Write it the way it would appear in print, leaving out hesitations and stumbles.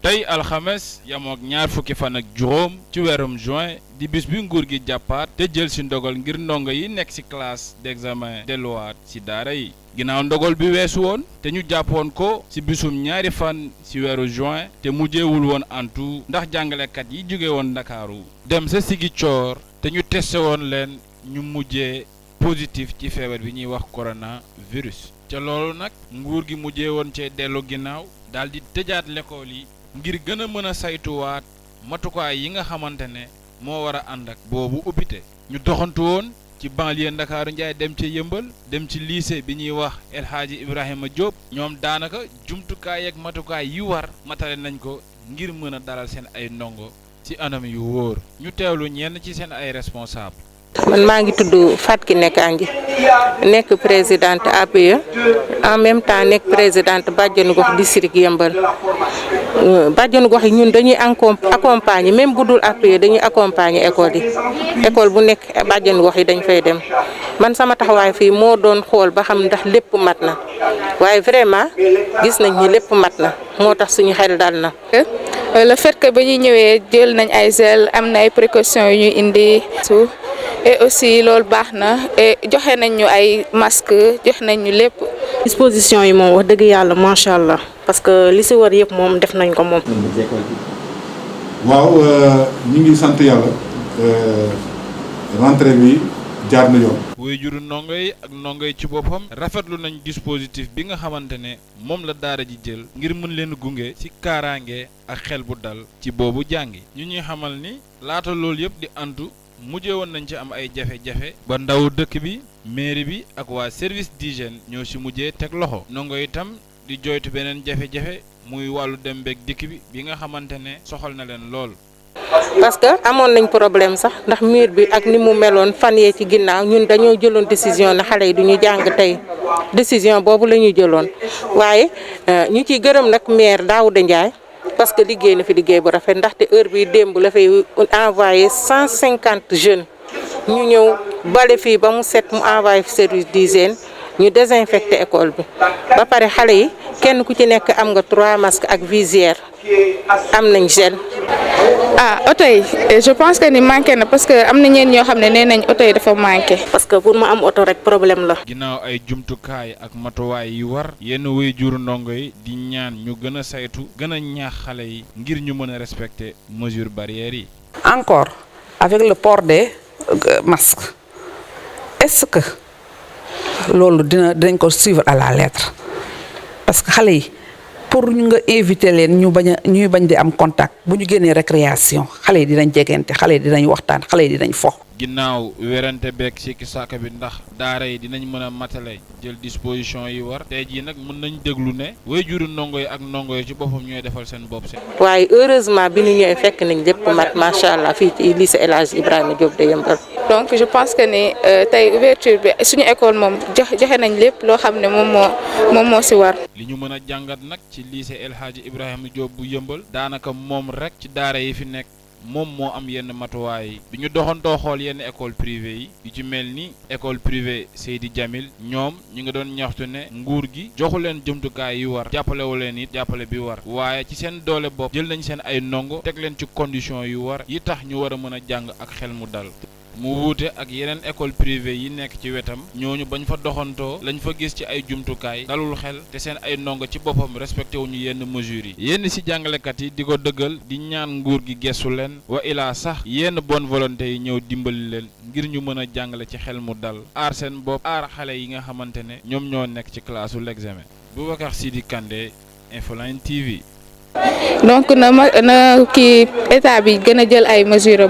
tey alxames yamook ñaar fukki fan ak juróom ci weerum juin di bis bi nguur gi jàppaat te jël ci ndogal ngir ndongo yi nekk ci classe d'examen delluwaat ci daara yi ginnaaw ndogal bi weesu woon te ñu jàppoon ko ci bisum ñaari fan ci weeru juin te mujjeewul woon antu ndax jàngalekat yi jóge woon Ndakaaru dem sa Ziguinchor te ñu testé woon leen ñu mujjee positif ci feebar bi ñuy wax coronavirus ca loolu nag nguur gi mujjee woon cee dellu ginnaaw daal di tëjaat l'école yi ngir gën a mën a saytuwaat matukaay yi nga xamante ne moo war a ànd ak boobu ubbite ñu doxantu woon ci banlieue Ndakaaru Njaay dem ci Yëmbal dem ci lycée bi ñuy wax El Hadji Ibrahima Diop ñoom daanaka jumtukaay ak matukaay yi war matale nañ ko ngir mën a dalal seen ay ndongo ci anam yu wóor ñu teewlu ñenn ci seen ay responsable man maa ngi tudd Fatou Kiné Kandji nekk présidente APE en même temps nekk présidente bàjjenu gox district Yëmbal bàjjenu gox yi ñun dañuy accompagner même bu dul APE dañuy accompagner école yi école bu nekk bàjjenu gox yi dañ fay dem man sama taxawaay fii moo doon xool ba xam ndax lépp mat na waaye vraiment gis nañ ni lépp mat na moo tax suñu xel dal na. Le fait que ba ñuy ñëwee jël nañ ay gel am na ay précautions yu ñuy indi et aussi loolu baax na et joxe nañ ñu ay masque jox nañ ñu lépp. disposition yi moom wax dëgg yàlla macha allah parce que li si war yëpp moom def nañ ko moom. waaw ñu ngi sant yàlla rentrée bi jaar na yoon. waajuru ndongo yi ak ndongo yi ci boppam rafetlu nañ dispositif bi nga xamante ne moom la daara ji jël ngir mën leen gunge ci kaaraange ak xel bu dal ci boobu jàngi ñu ñuy xamal ni laata loolu yëpp di antu mujjee woon nañ ci am ay jafe-jafe ba ndaw dëkk bi mairie bi ak waa service d'hygiène ñoo ci mujjee teg loxo ndongo itam di joytu beneen jafe-jafe muy wàllu dem beeg dikk bi nga xamante ne soxal na leen lool. parce que amoon nañ problème sax ndax mur bi ak ni mu meloon fan yee ci ginnaaw ñun dañoo jëloon décision ne xale yi du ñu jàng tey décision boobu la ñu jëloon waaye ñu ciy gërëm nag maire Daouda Ndiaye parce que liggéey na fi liggéey bu rafet ndaxte heure bi démb la fay envoyé 150 jeunes ñu ñëw bale fii ba mu set mu envoyé fi service d'hygiène ñu désinfecté école bi ba pare xale yi kenn ku ci nekk am nga 3 masques ak visière am nañ gel. Oto yi je pense que ni manqué na parce que am na ñeen ñoo xam ne nee nañ oto yi dafa manqué. parce que pour ma am oto rek problème la. ginnaaw ay jumtukaay ak matuwaay yi war yenn waajuru ndongo yi di ñaan ñu gën a saytu gën a ñaax xale yi ngir ñu mën a respecter mesures barrières yi. Encore avec le port des masques est-ce que loolu dinañ ko suivre à la lettre parce que xale yi. pour ñu nga éviter leen ñuy bañ di am contact bu ñu génnee récréation xale yi dinañ jegente xale yi dinañ waxtaan xale yi dinañ fo. ginnaaw werante beeg sikki sàkk bi ndax daara yi dinañ mën a matale jël disposition yi war tey jii nag mën nañ déglu ne waajuru ndongo yi ak ndongo yi ci boppam ñooy defal seen bopp seen. waaye heureusement bi ñu ñëwee fekk nañ lépp mat macha allah fii ci lycée El Hadji Ibrahima Diop de Yëmbal. donc je pense que ni tey ouverture bi suñu école moom joxe nañ lépp loo xam ne moom moo si war. li ñu mën a jàngat nag ci lycée El Hadji Ibrahima Diop bu Yëmbal daanaka moom rek ci daara yi fi nekk. moom moo am yenn matuwaay yi bi ñu doxantoo xool yenn école privée yi yu ci mel ni école privée Seydi Jamil ñoom ñu ngi doon ñaxtu ne nguur gi joxu leen jumtukaay yi war jàppalewu leen it jàppale bi war waaye ci seen doole bopp jël nañ seen ay ndongo teg leen ci condition yu war yi tax ñu war a mën a jàng ak xel mu dal mu wuute ak yeneen école privée yi nekk ci wetam ñooñu bañ fa doxantoo lañ fa gis ci ay jumtukaay dalul xel te seen ay ndongo ci boppam respecté wuñu yenn mesures yi yenn ci jàngalekat yi di ko dëggal di ñaan nguur gi gestu leen wa ilaa sax yenn bonne volonté yi ñëw dimbali leen ngir ñu mën a jàngale ci xel mu dal aar seen bopp aar xale yi nga xamante ne ñoom ñoo nekk ci classe u l'examen Boubacar Sidi Kandé Infoline TV. donc na kii état bi gën a jël ay mesures.